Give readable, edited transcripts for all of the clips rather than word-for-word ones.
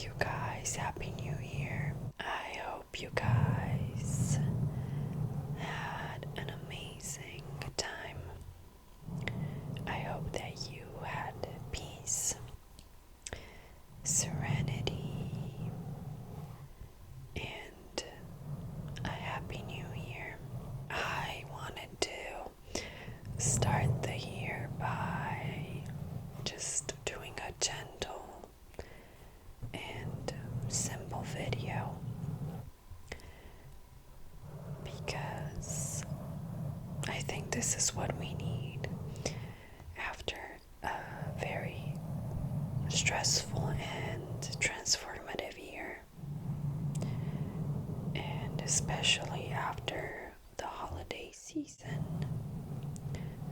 you guys. Happy New Year. I hope you guys had an amazing time. I hope that you had peace, serenity, and a happy new year. I wanted to start the year by just doing a gentle and simple video because I think this is what we need after a very stressful and transformative year, and especially after the holiday season,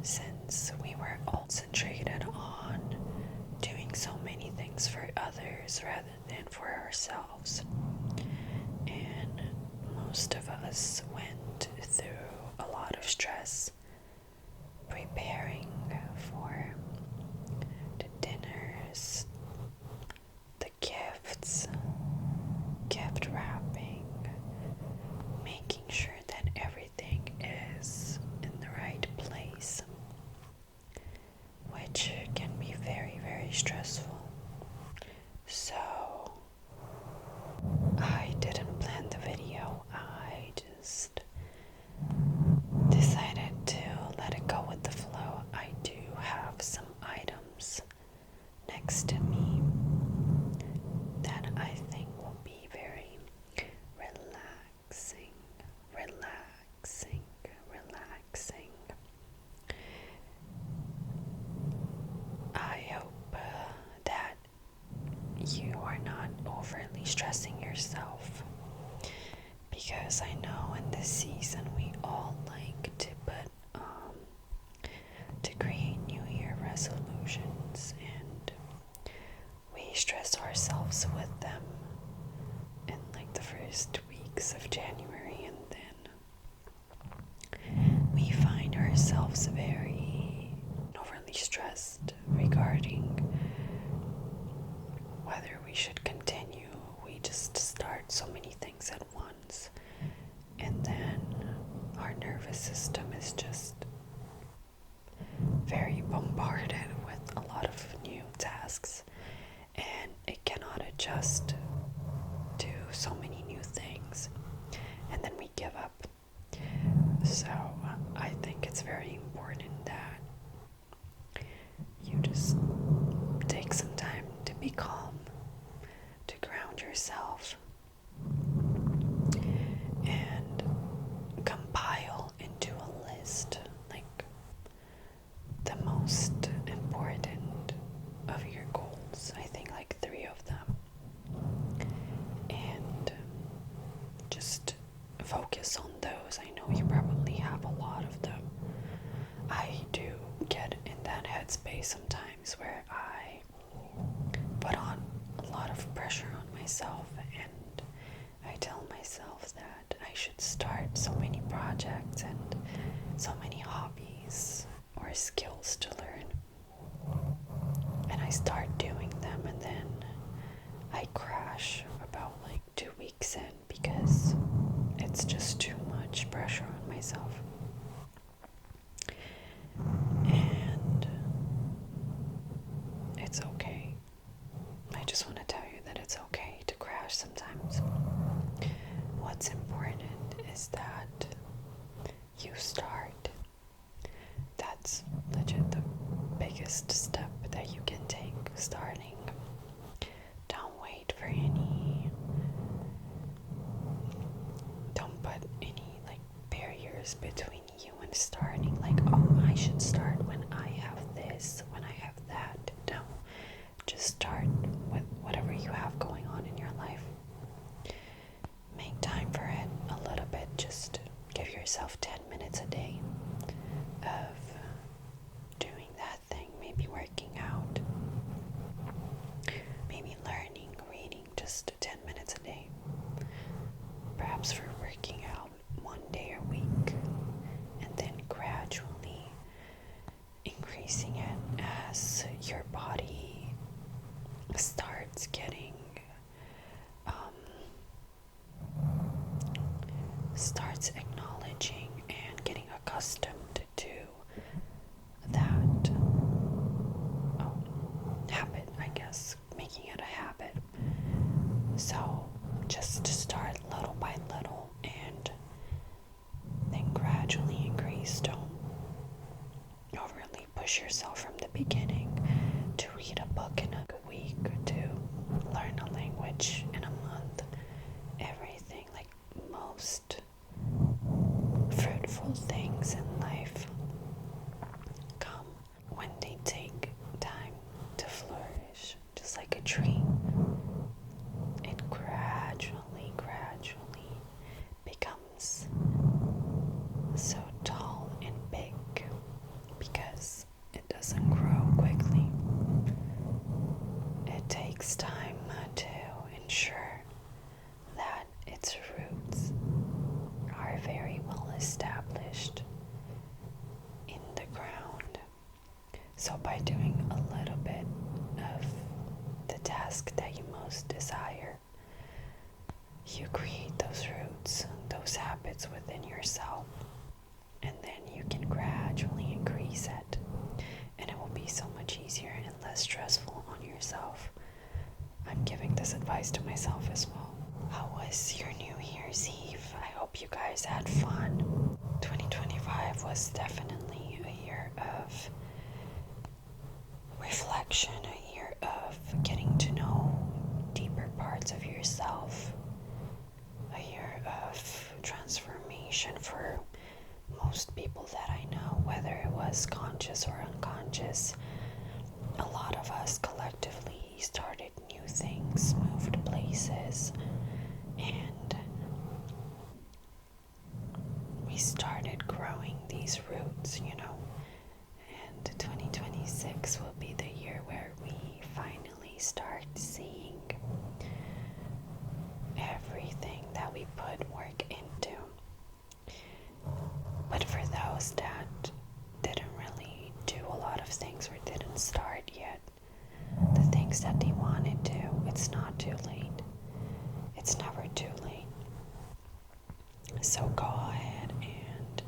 since we were all concentrated on doing so many things for others rather than for ourselves. And most of us went through a lot of stress preparing for the dinners, the gifts, gift wrapping, making sure that everything is in the right place, which can be very, very stressful. So I didn't plan the video. I just decided to let it go with the flow. I do have some items next to me that I think will be very relaxing. I hope that you are not overly stressing yourself, because I know in this season we all like to to create New Year resolutions, and we stress ourselves with them in like the first weeks of January, and then we find ourselves very overly stressed regarding whether we should continue. We just start so many things at once, and then our nervous system is just very bombarded with a lot of new tasks, and it cannot adjust to so many new things, and then we give up. So I think it's very important that you just take some time to be calm, to ground yourself, and compile into a list like the most important of your goals. I think like 3 of them, and just focus on those. I know you probably have a lot of them. I do get in that headspace sometimes where I put on a lot of pressure on myself, and I tell myself that I should start so many projects and so many hobbies or skills to learn, and I start doing them, and then I crash about like 2 weeks in because it's just too much pressure on myself. And it's okay. I just want to tell you that it's okay to crash sometimes. What's important is that you start. That's legit the biggest step that you can take, starting. Don't put any like barriers between you and starting, like, oh, I should start when I have this, when I have that. No, just start with whatever you have going on in your life. Make time for it a little bit. Just give yourself 10 minutes a day of doing that thing, maybe working out, maybe learning, reading, just 10 minutes a day. Perhaps for working out 1 day a week, and then gradually increasing it as your body starts getting accustomed to that habit, I guess, making it a habit. So just to start little by little and then gradually increase. Don't overly push yourself from the beginning to read a book in a week, to learn a language in a month. Everything, like most fruitful things in life, come when they take time to flourish. Just like a tree, it gradually becomes so tall and big because it doesn't grow quickly. It takes time to ensure that its roots are very well established in the ground. So by doing a little bit of the task that you most desire, you create those roots, those habits within yourself, and then you can gradually increase it, and it will be so much easier and less stressful on yourself. I'm giving this advice to myself as well. How was your New Year's Eve? I hope you guys had fun. 2025 was definitely a year of reflection, a year of getting to know deeper parts of yourself, a year of transformation for most people that I know, whether it was conscious or unconscious. A lot of us collectively started new things, moved places, and we started growing these roots, And 2026 will be the year where we finally start seeing everything that we put work into. But for those that didn't really do a lot of things or didn't start yet, the things that they wanted to, it's not too late. It's never too late. So go ahead and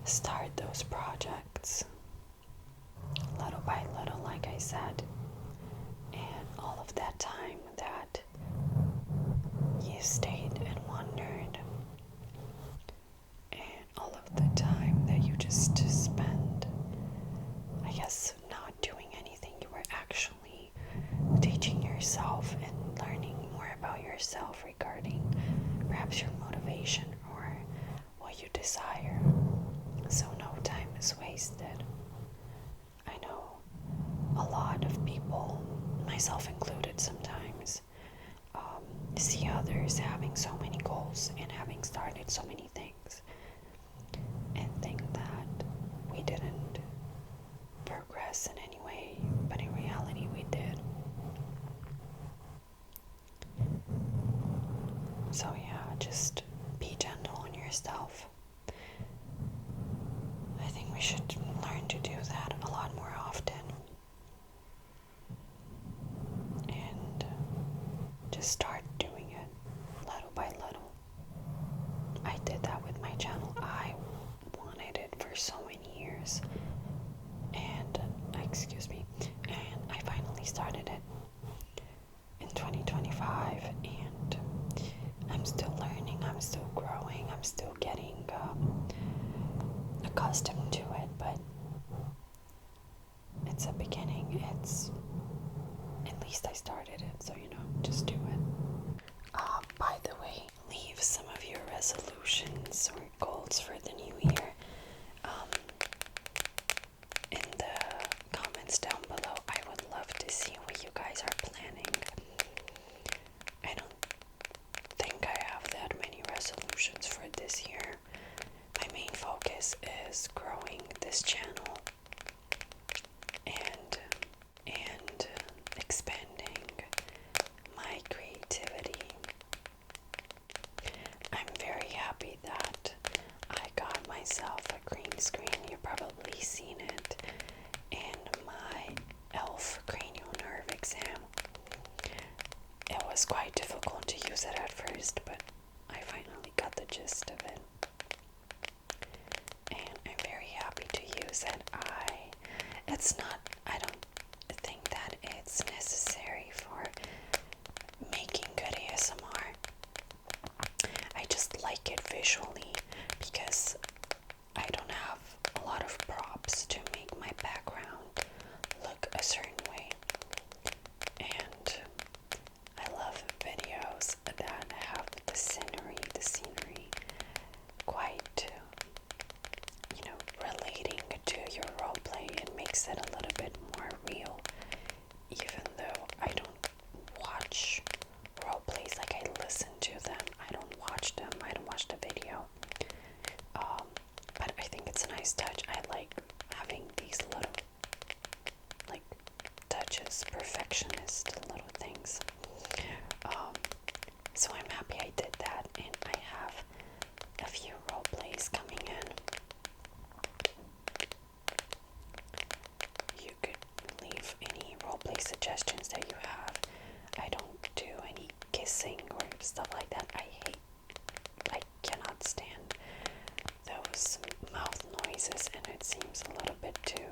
start those projects little by little, like I said. And all of that time that you stayed and wondered, and all of the time that you just spend, I guess, not doing anything, you were actually teaching yourself and learning more about yourself regarding perhaps your motivation or what you desire. So no time is wasted. I know a lot of people, myself included sometimes, see others having so many goals and having started so many things and think that we didn't progress in any way, but in reality we did. So yeah, just be gentle on yourself. I think we should learn to do that a lot more often. And just start doing it little by little. I did that with my channel. I wanted it for so many years. And I finally started it in 2025, and I'm still learning, I'm still growing, I'm still getting accustomed to it, but it's a beginning. At least I started it, so just do it. By the way, leave some of your resolutions or goals for the new year in the comments down below. I would love to see what you guys are planning. I don't think I have that many resolutions for this year. My main focus is growing this channel and expanding my creativity. I'm very happy that I got myself a green screen. You've probably seen it in my ELF cranial nerve exam. It was quite difficult to use it at first, but I finally got the gist of it. is it? I don't think that it's necessary for making good ASMR. I just like it visually because I don't have a lot of props to make my background look a certain way. And I love videos that have the scenery quite, relating to your roleplay. It makes it a little bit more real, even though I don't watch roleplays, like I listen to them. I don't watch them. I don't watch the video. But I think it's a nice touch. I like having these little, like, touches, perfectionist little things. So I'm happy I did that, and I have a few role plays coming in. You could leave any roleplay suggestions that you have. I don't do any kissing or stuff like that. I cannot stand those mouth noises, and it seems a little bit too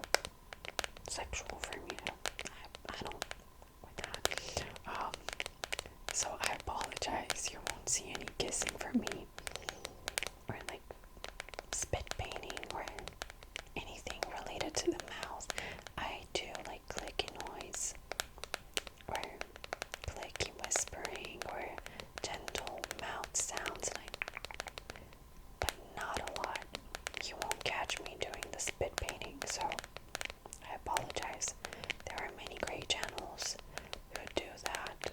sexual for me. I don't like that. So I apologize. You won't see any kissing from me, or like spit painting or anything related to the mouth. I do like clicky noise or clicky whispering or gentle mouth sounds, but not a lot. You won't catch me doing the spit painting, so I apologize. There are many great channels who do that.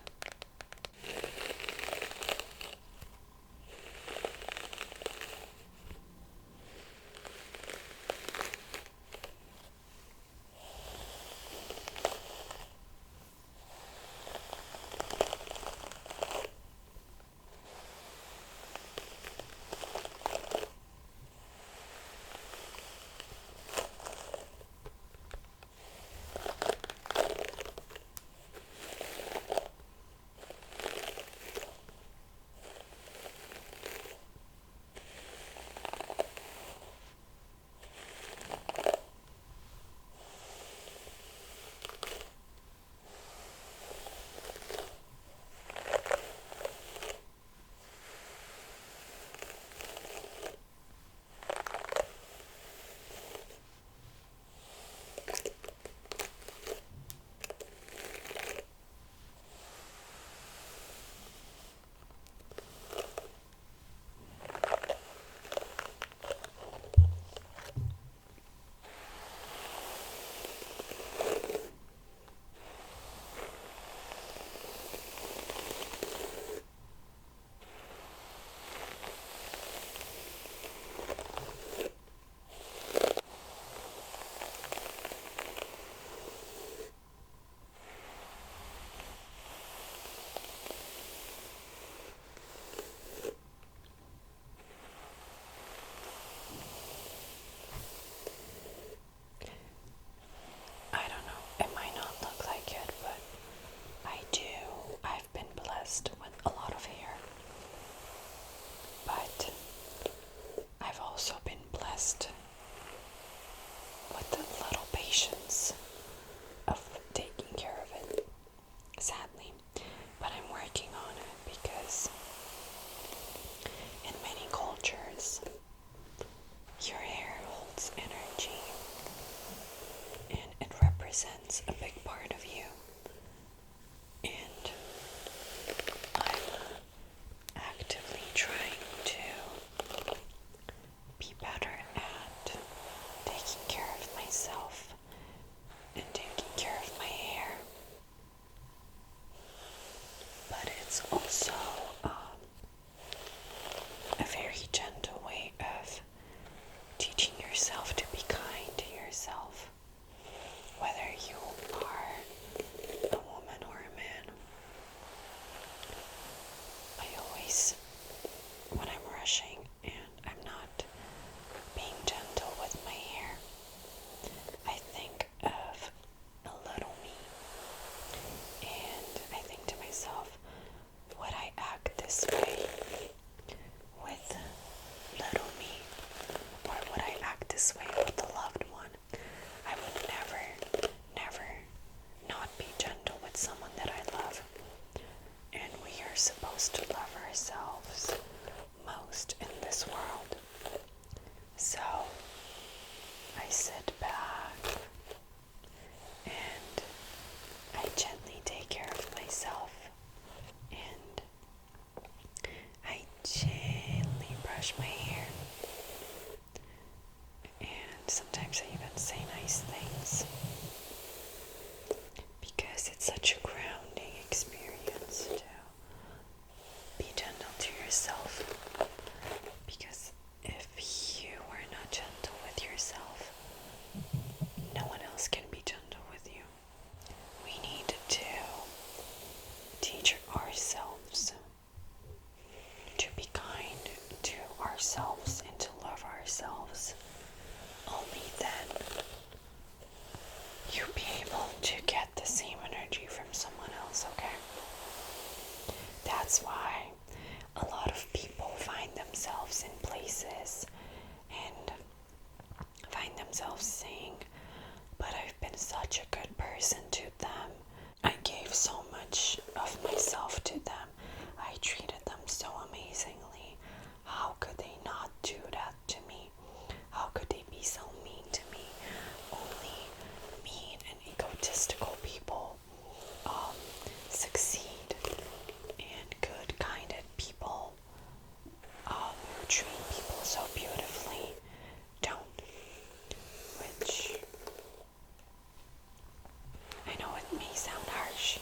I don't know, it might not look like it, but I've been blessed with a lot of hair. But I've also been blessed with the little patience of taking care of it, sadly. But I'm working on it because in many cultures, your hair holds energy and it represents a big part of you. And I'm actively trying to be better at taking care of myself and taking care of my hair. But it's also a very gentle way of teaching yourself to be kind to yourself, whether you are a woman or a man. I always, when I'm rushing and I'm not being gentle with my hair, I think of a little me, and I think to myself, would I act the that's why a lot of people find themselves in places and find themselves saying, but I've been such a good person to them. I gave so much of myself to them. I treated them so amazingly. How could they not do that to me? How could they be so mean to me? Only mean and egotistical people succeed, and good, kinded people who treat people so beautifully don't. Which I know it may sound harsh,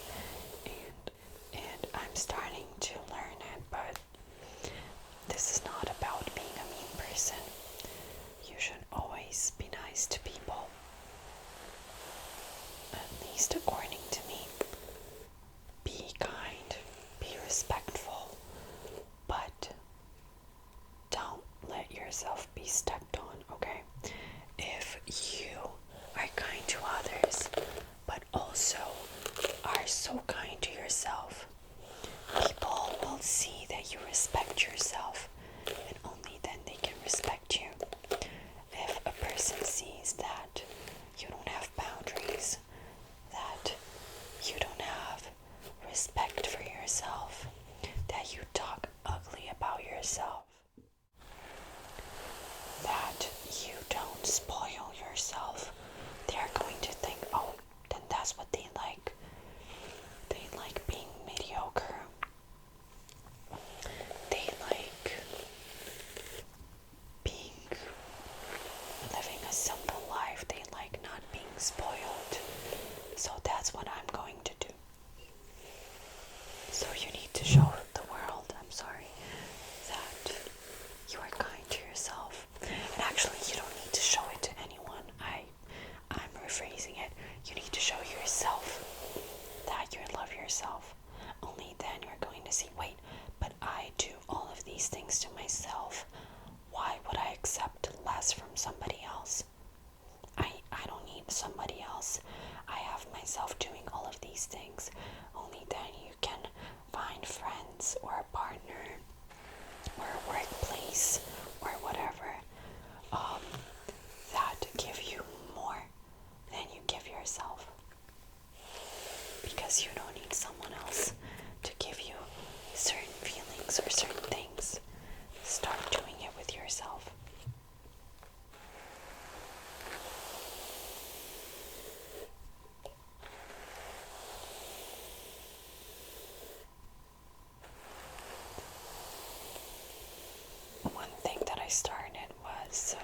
and I'm starting to learn it, but this is not about being a mean person. You should always be nice to people. At least according to me. Be kind, be respectful, but don't let yourself be stepped on, okay? If you are kind to others, but also are so kind to yourself, people will see that you respect yourself, and only then they can respect you. If a person sees that you don't have boundaries, that you don't have respect for yourself, that you talk ugly about yourself, that you don't spoil yourself, they are going to think, oh, then that's what they like. They like being mediocre. They like living a simple life. They like not being spoiled. So that's what I'm going to do. So you need to show the world, I'm sorry, that you are kind to yourself. And actually, you don't need to show it to anyone. I'm rephrasing it. You need to show yourself that you love yourself. Only then you're going to see, wait, but I do all of these things to myself. Why would I accept less from somebody else? I don't need somebody else. I have myself doing all of these things. Only then you can find friends or a partner or a workplace or whatever that give you more than you give yourself. Because you don't need someone else to give you certain feelings or certain things. Start doing it with yourself. One thing that I started was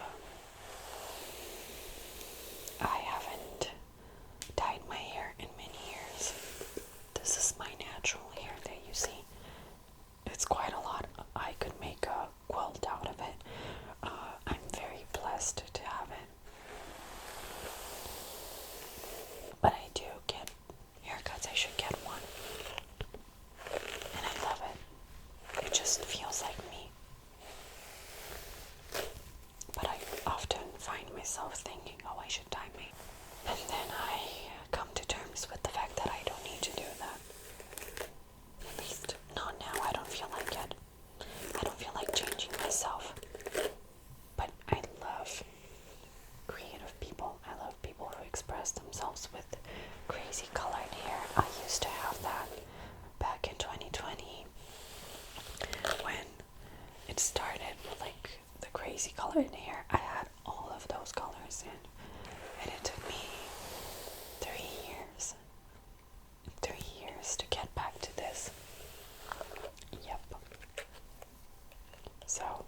I haven't dyed my hair in many years. This is my natural hair that you see. It's quite a lot. I could make a quilt out of it. I'm very blessed to have it. But I do get haircuts. I should get one. And I love it. It just feels like me. But I often find myself thinking, oh, I should dye my. And then I come to terms with the fact that I don't need to do that. At least not now. I don't feel like it. I don't feel like changing myself. But I love creative people. I love people who express themselves with crazy colored hair. I used to have that back in 2020 when it started, like the crazy colored hair. I had all of those colors in, and it took me 3 years to get back to this. Yep. So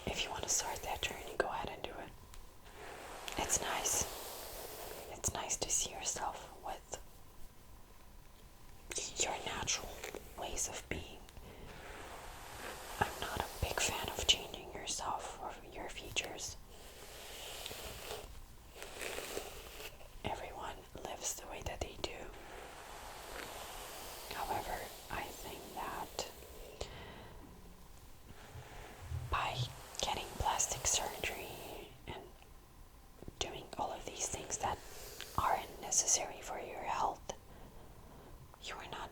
if you want to start that journey, go ahead and do it. It's nice. It's nice to see yourself with your natural ways of being. I'm not a big fan of changing yourself or your features. Everyone lives the way that they do. However, I think that by getting plastic surgery and doing all of these things that aren't necessary for your health, you are not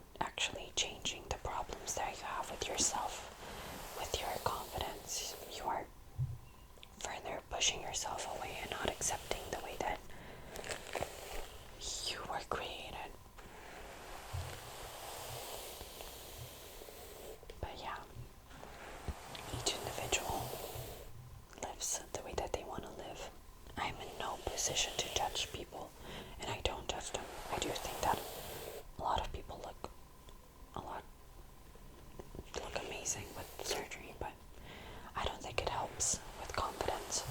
changing the problems that you have with yourself, with your confidence. You are further pushing yourself away and not accepting the way that you were created. But yeah, each individual lives the way that they want to live. I'm in no position to judge people, and I don't judge them. I do think that a lot of people look amazing with surgery, but I don't think it helps with confidence.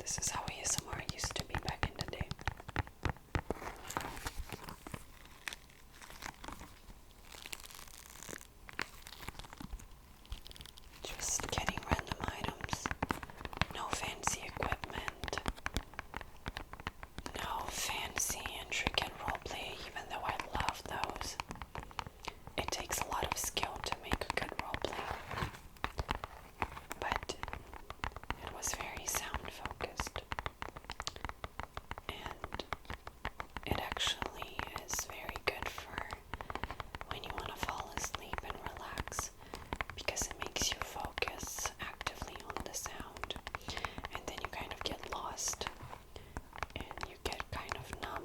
This is how ASMR used to be back in the day. Just getting random items, no fancy equipment, no fancy intricate roleplay, even though I love those. It takes a lot of skill to make a good roleplay, but it was very sound focused, and it actually is very good for when you want to fall asleep and relax, because it makes you focus actively on the sound, and then you kind of get lost and you get kind of numb,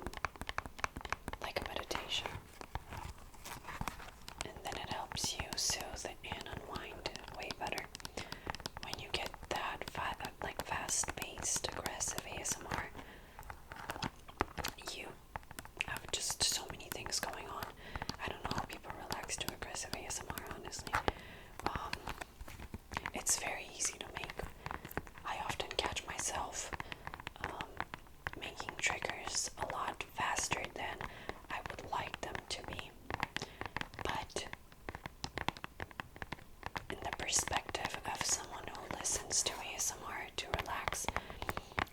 like a meditation. And then it helps you soothe and unwind way better when you get that fast-paced, aggressive ASMR. You have just so many things going on. I don't know how people relax to aggressive ASMR, honestly. It's very easy to make. I often catch myself making triggers a lot faster than I would like them to be. But in the perspective of someone who listens to ASMR to relax,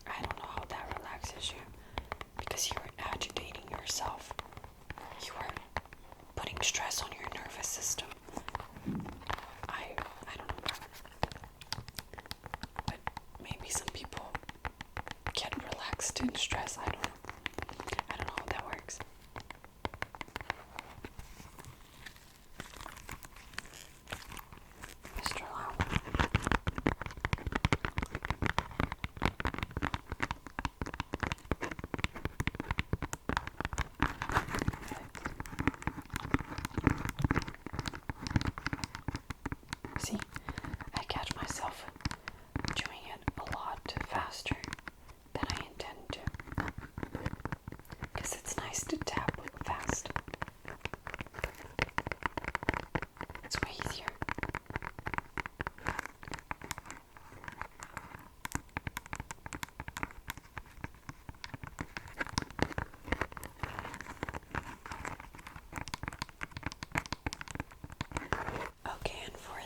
I don't know how that relaxes you, because you are agitating yourself. You are putting stress on your nervous system. I don't know. But maybe some people get relaxed in stress. I don't know. I don't know how that works. Mr. Lau. See, I catch myself doing it a lot faster than I intend to, because it's nice to tap fast. It's way easier. Okay, and for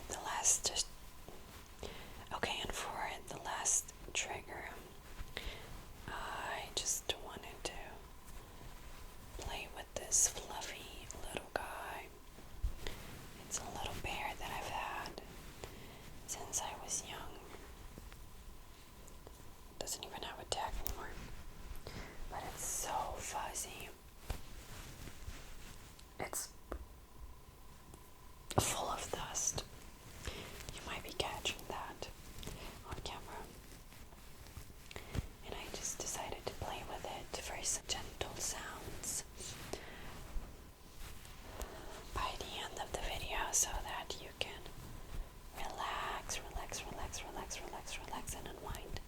the last trigger, I just wanted to play with this fluffy little guy. It's a little bear that I've had since I was young. Doesn't even have a tag anymore, but it's so fuzzy. It's full of dust. You might be catching that on camera. And I just decided to play with it for some gentle sounds by the end of the video, so that you can relax and unwind.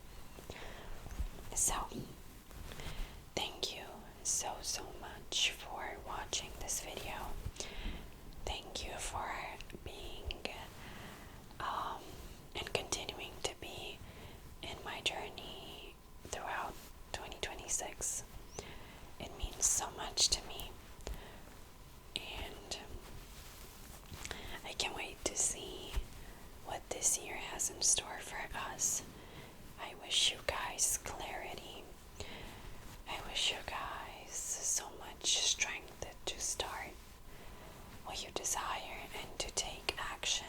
So, thank you so much for watching this video. Thank you for being and continuing to be in my journey throughout 2026. It means so much to me, and I can't wait to see what this year has in store for us. I wish you guys clarity. I wish you guys so much strength to start what you desire and to take action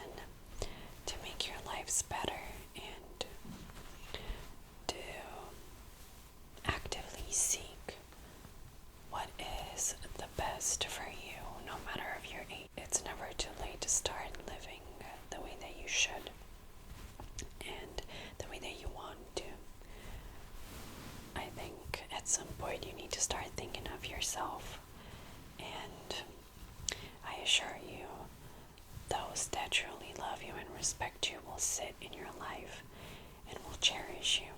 to make your lives better, and to actively seek what is the best for you, no matter of your age. It's never too late to start living the way that you should and the way that you want to. I think at some point you need to start thinking of yourself, and I assure you, those that truly love you and respect you will sit in your life and will cherish you.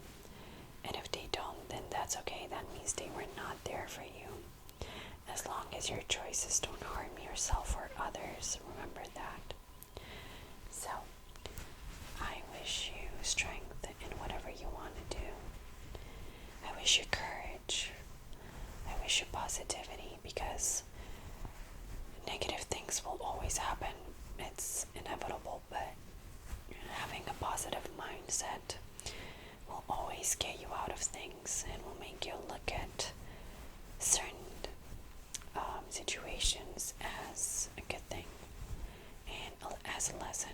And if they don't, then that's okay. That means they were not there for you. As long as your choices don't harm yourself or others, remember that. So, I wish you strength in whatever you want to do. mindset will always get you out of things and will make you look at certain situations as a good thing and as a lesson.